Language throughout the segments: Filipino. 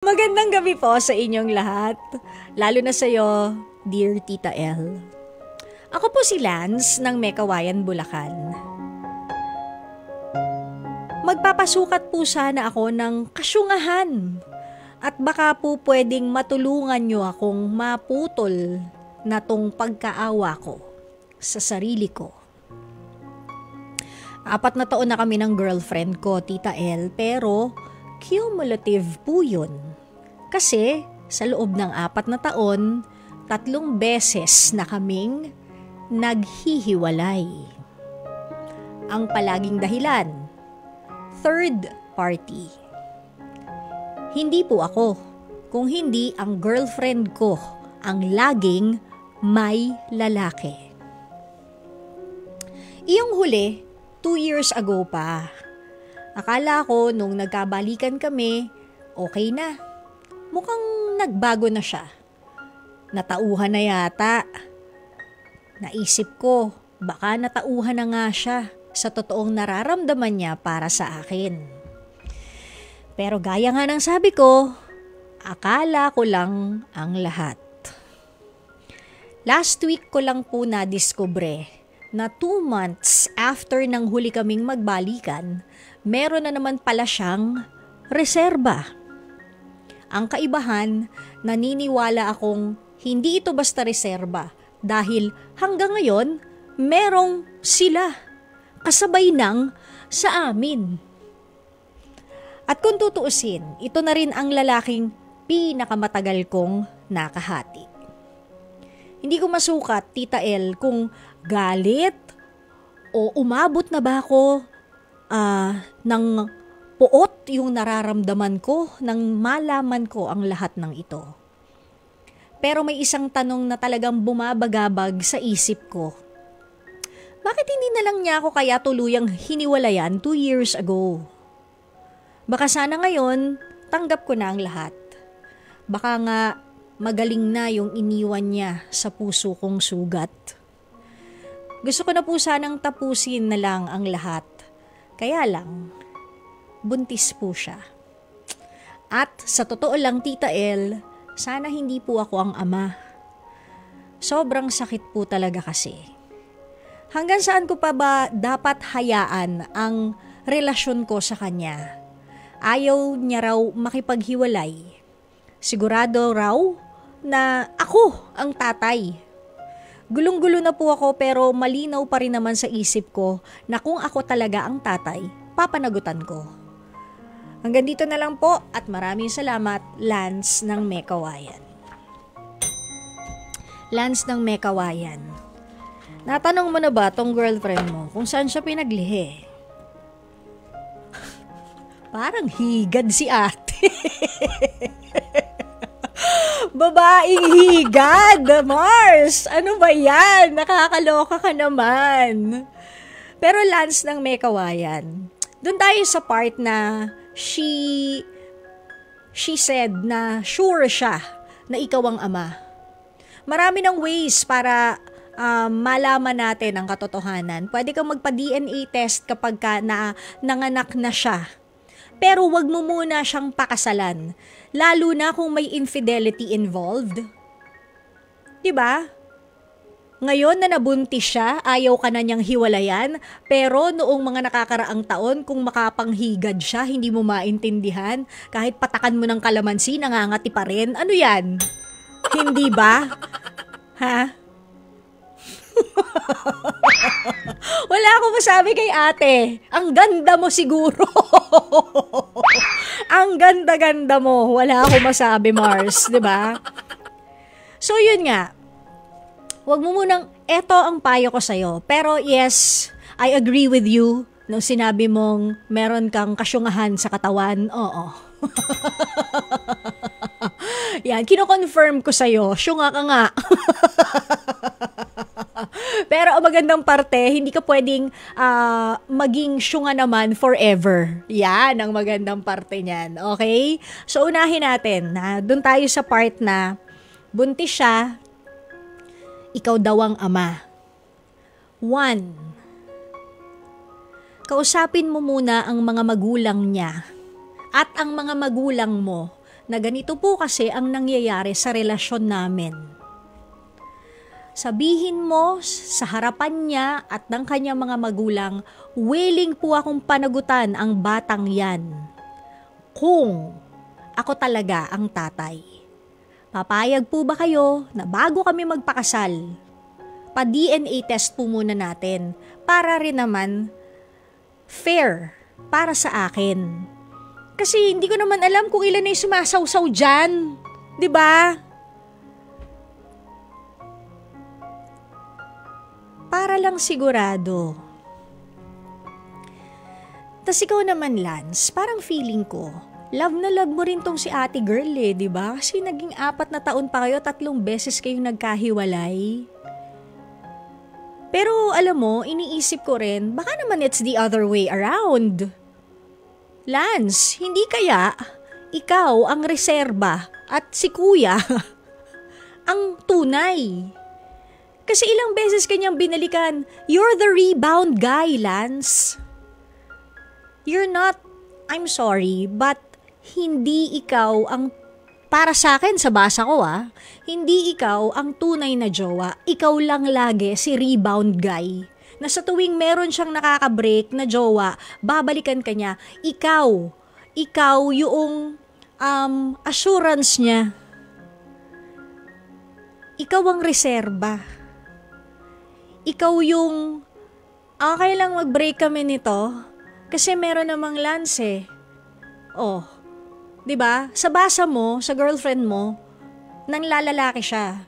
Magandang gabi po sa inyong lahat, lalo na sa iyo, dear Tita L. Ako po si Lance ng Mekawayan, Bulacan. Magpapasukat po sana ako ng kasyungahan at baka po pwedeng matulungan nyo akong maputol na tong pagkaawa ko sa sarili ko. 4 na taon na kami ng girlfriend ko, Tita L, pero cumulative po yun. Kasi sa loob ng 4 na taon, 3 beses na kaming naghihiwalay. Ang palaging dahilan, third party. Hindi po ako, kung hindi ang girlfriend ko ang laging may lalaki. Iyong huli, 2 years ago pa. Akala ko nung nagkabalikan kami, okay na. Mukhang nagbago na siya. Natauhan na yata. Naisip ko, baka natauhan na nga siya sa totoong nararamdaman niya para sa akin. Pero gaya nga ng sabi ko, akala ko lang ang lahat. Last week ko lang po nadiskubre na 2 months after nang huli kaming magbalikan, meron na naman pala siyang reserba. Ang kaibahan, naniniwala akong hindi ito basta reserba dahil hanggang ngayon, merong sila kasabay nang sa amin. At kung tutuusin, ito na rin ang lalaking pinakamatagal kong nakahati. Hindi ko masukat, Tita L, kung galit o umabot na ba ako ng puot yung nararamdaman ko nang malaman ko ang lahat ng ito. Pero may isang tanong na talagang bumabagabag sa isip ko. Bakit hindi na lang niya ako kaya tuluyang hiniwalayan 2 years ago? Baka sana ngayon, tanggap ko na ang lahat. Baka nga magaling na yung iniwan niya sa puso kong sugat. Gusto ko na po sanang tapusin na lang ang lahat. Kaya lang, buntis po siya. At sa totoo lang, Tita L, sana hindi po ako ang ama. Sobrang sakit po talaga kasi. Hanggang saan ko pa ba dapat hayaan ang relasyon ko sa kanya? Ayaw niya raw makipaghiwalay. Sigurado raw na ako ang tatay. Gulong-gulo na po ako pero malinaw pa rin naman sa isip ko na kung ako talaga ang tatay, papanagutan ko. Hanggang dito na lang po at maraming salamat, Lance ng Mekawayan. Lance ng Mekawayan. Natanong mo na ba tong girlfriend mo kung saan siya pinaglihi? Parang higad si ate. Babaeng higad, Mars! Ano ba yan? Nakakaloka ka naman. Pero Lance ng Mekawayan, doon tayo sa part na she said na sure siya na ikaw ang ama. Marami ng ways para malaman natin ang katotohanan. Pwede kang magpa-DNA test kapag nanganak na siya. Pero wag mo muna siyang pakasalan. Lalo na kung may infidelity involved. 'Di ba? Ngayon na nabuntis siya, ayaw ka na niyang hiwalayan, pero noong mga nakakaraang taon, kung makapanghigad siya, hindi mo maintindihan, kahit patakan mo ng kalamansi, nangangati pa rin. Ano yan? Hindi ba? Ha? Wala akong masabi kay ate. Ang ganda mo siguro. Ang ganda-ganda mo. Wala akong masabi, Mars. 'Di ba? So, yun nga. Huwag mo munang, eto ang payo ko sa'yo. Pero yes, I agree with you nung sinabi mong meron kang kasyungahan sa katawan. Oo. Yan, kino-confirm ko sa'yo. Syunga ka nga. Pero ang magandang parte, hindi ka pwedeng maging syunga naman forever. Yan ang magandang parte niyan. Okay? So, unahin natin. Doon tayo sa part na buntis siya, ikaw daw ang ama. 1. Kausapin mo muna ang mga magulang niya at ang mga magulang mo na ganito po kasi ang nangyayari sa relasyon namin. Sabihin mo sa harapan niya at ng kanyang mga magulang, willing po akong panagutan ang batang yan. Kung ako talaga ang tatay. Papayag po ba kayo na bago kami magpakasal, pa-DNA test po muna natin para rin naman fair para sa akin. Kasi hindi ko naman alam kung ilan na yung sumasawsaw dyan. 'Di ba? Para lang sigurado. Tas ikaw naman, Lance, parang feeling ko, love na love mo rin tong si ate girl eh, 'di ba? Kasi naging 4 na taon pa kayo, 3 beses kayong nagkahiwalay. Pero alam mo, iniisip ko rin, baka naman it's the other way around. Lance, hindi kaya ikaw ang reserba at si kuya ang tunay? Kasi ilang beses kanyang binalikan, you're the rebound guy, Lance. You're not, I'm sorry, but hindi ikaw ang, para sa akin, sa basa ko hindi ikaw ang tunay na jowa. Ikaw lang lagi si rebound guy. Na sa tuwing meron siyang nakaka-break na jowa, babalikan ka niya. Ikaw yung assurance niya. Ikaw ang reserba. Ikaw yung, okay lang mag-break kami nito, kasi meron namang Lance eh. Oh, 'di ba? Sa basa mo, sa girlfriend mo, nang lalalaki siya.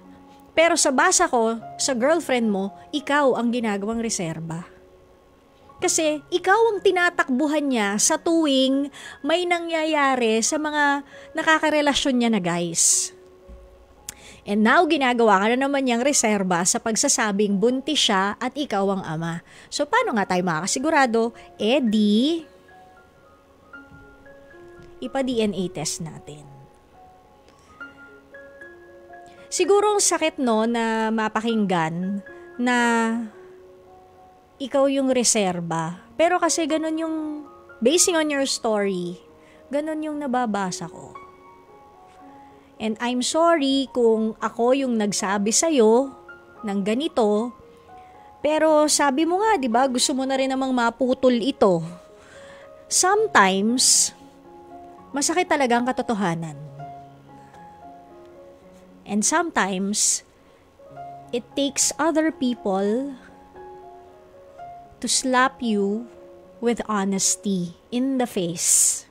Pero sa basa ko, sa girlfriend mo, ikaw ang ginagawang reserba. Kasi ikaw ang tinatakbuhan niya sa tuwing may nangyayari sa mga nakakarelasyon niya na guys. And now, ginagawa ka na naman niyang reserba sa pagsasabing buntis siya at ikaw ang ama. So, paano nga tayo makakasigurado? Di ipa-DNA test natin. Siguro ang sakit na mapakinggan na ikaw yung reserba. Pero kasi ganun yung, basing on your story, ganun yung nababasa ko. And I'm sorry kung ako yung nagsabi sa'yo ng ganito, pero sabi mo nga, di ba, gusto mo na rin namang maputol ito. Sometimes, masakit talaga ang katotohanan. And sometimes, it takes other people to slap you with honesty in the face.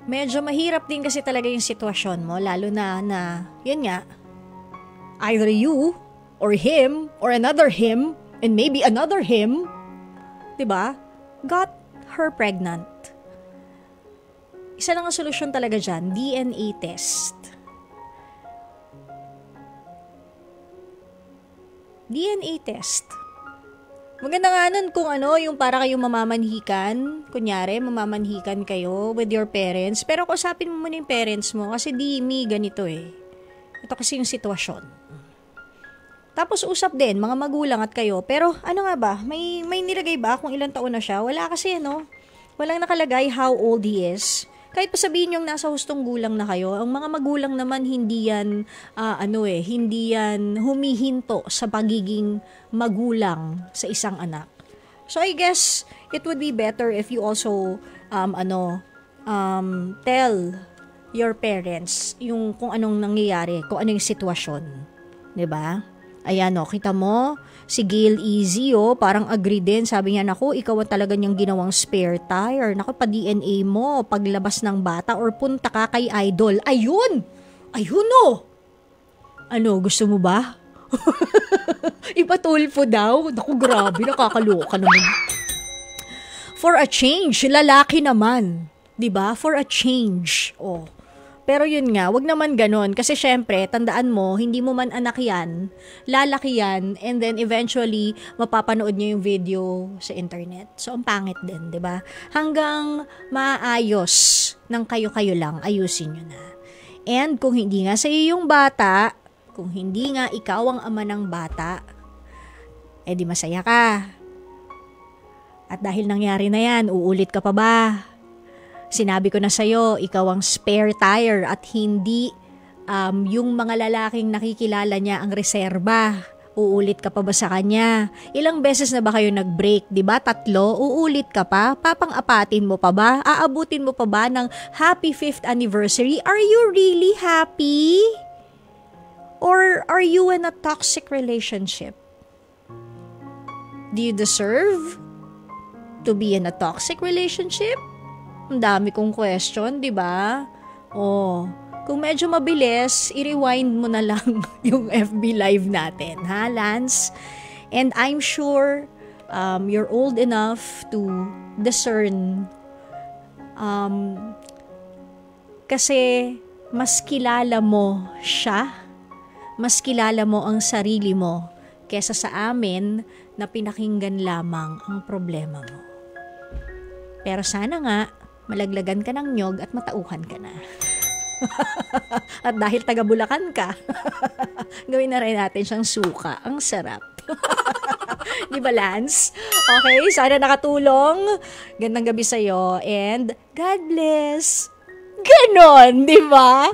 Medyo mahirap din kasi talaga yung sitwasyon mo, lalo na yun nga, either you, or him, or another him, and maybe another him, diba, got her pregnant. Isa lang ang solusyon talaga dyan, DNA test. DNA test. Maganda nga nun kung yung para kayong mamamanhikan, kunyari, mamamanhikan kayo with your parents, pero kausapin mo muna yung parents mo, kasi ganito eh. Ito kasi yung sitwasyon. Tapos usap din, mga magulang at kayo. Pero ano nga ba? May nilagay ba kung ilang taon na siya? Wala kasi walang nakalagay how old he is. Kahit pa sabihin yung nasa hustong gulang na kayo, ang mga magulang naman hindi yan, hindi yan humihinto sa pagiging magulang sa isang anak. So I guess it would be better if you also, tell your parents yung kung anong nangyayari, kung anong sitwasyon. 'Di ba? Ayan kita mo, si Gail Easy parang agree din. Sabi niya, naku, ikaw ang talaga niyang ginawang spare tire. Naku, pa-DNA mo, paglabas ng bata or punta ka kay idol. Ayun Ano, gusto mo ba? Ipatulfo daw. Naku, grabe, nakakaloka naman. For a change, lalaki naman. 'Di ba? For a change. Pero yun nga, wag naman ganon. Kasi syempre, tandaan mo, hindi mo man anak yan, lalaki yan, and then eventually, mapapanood nyo yung video sa internet. So, ang pangit din, di ba? Hanggang maayos ng kayo-kayo lang, ayusin nyo na. And kung hindi nga sa iyo yung bata, kung hindi nga ikaw ang ama ng bata, Eh di masaya ka. At dahil nangyari na yan, uulit ka pa ba? Sinabi ko na sa'yo, ikaw ang spare tire at hindi yung mga lalaking nakikilala niya ang reserba. Uulit ka pa ba sa kanya? Ilang beses na ba kayo nag-break? Diba? 3? Uulit ka pa? Papang-apatin mo pa ba? Aabutin mo pa ba ng happy 5th anniversary? Are you really happy? Or are you in a toxic relationship? Do you deserve to be in a toxic relationship? Ang dami kong question, diba? Oh, kung medyo mabilis, i-rewind mo na lang yung FB Live natin, ha, Lance? And I'm sure you're old enough to discern. Kasi mas kilala mo siya, mas kilala mo ang sarili mo kesa sa amin na pinakinggan lamang ang problema mo. Pero sana nga, malaglagan ka ng nyog at matauhan ka na. At dahil taga Bulacan ka, gawin na rin natin siyang suka. Ang sarap. Di ba, Lance? Okay, sana nakatulong. Gandang gabi sa'yo and God bless. Ganon, di ba?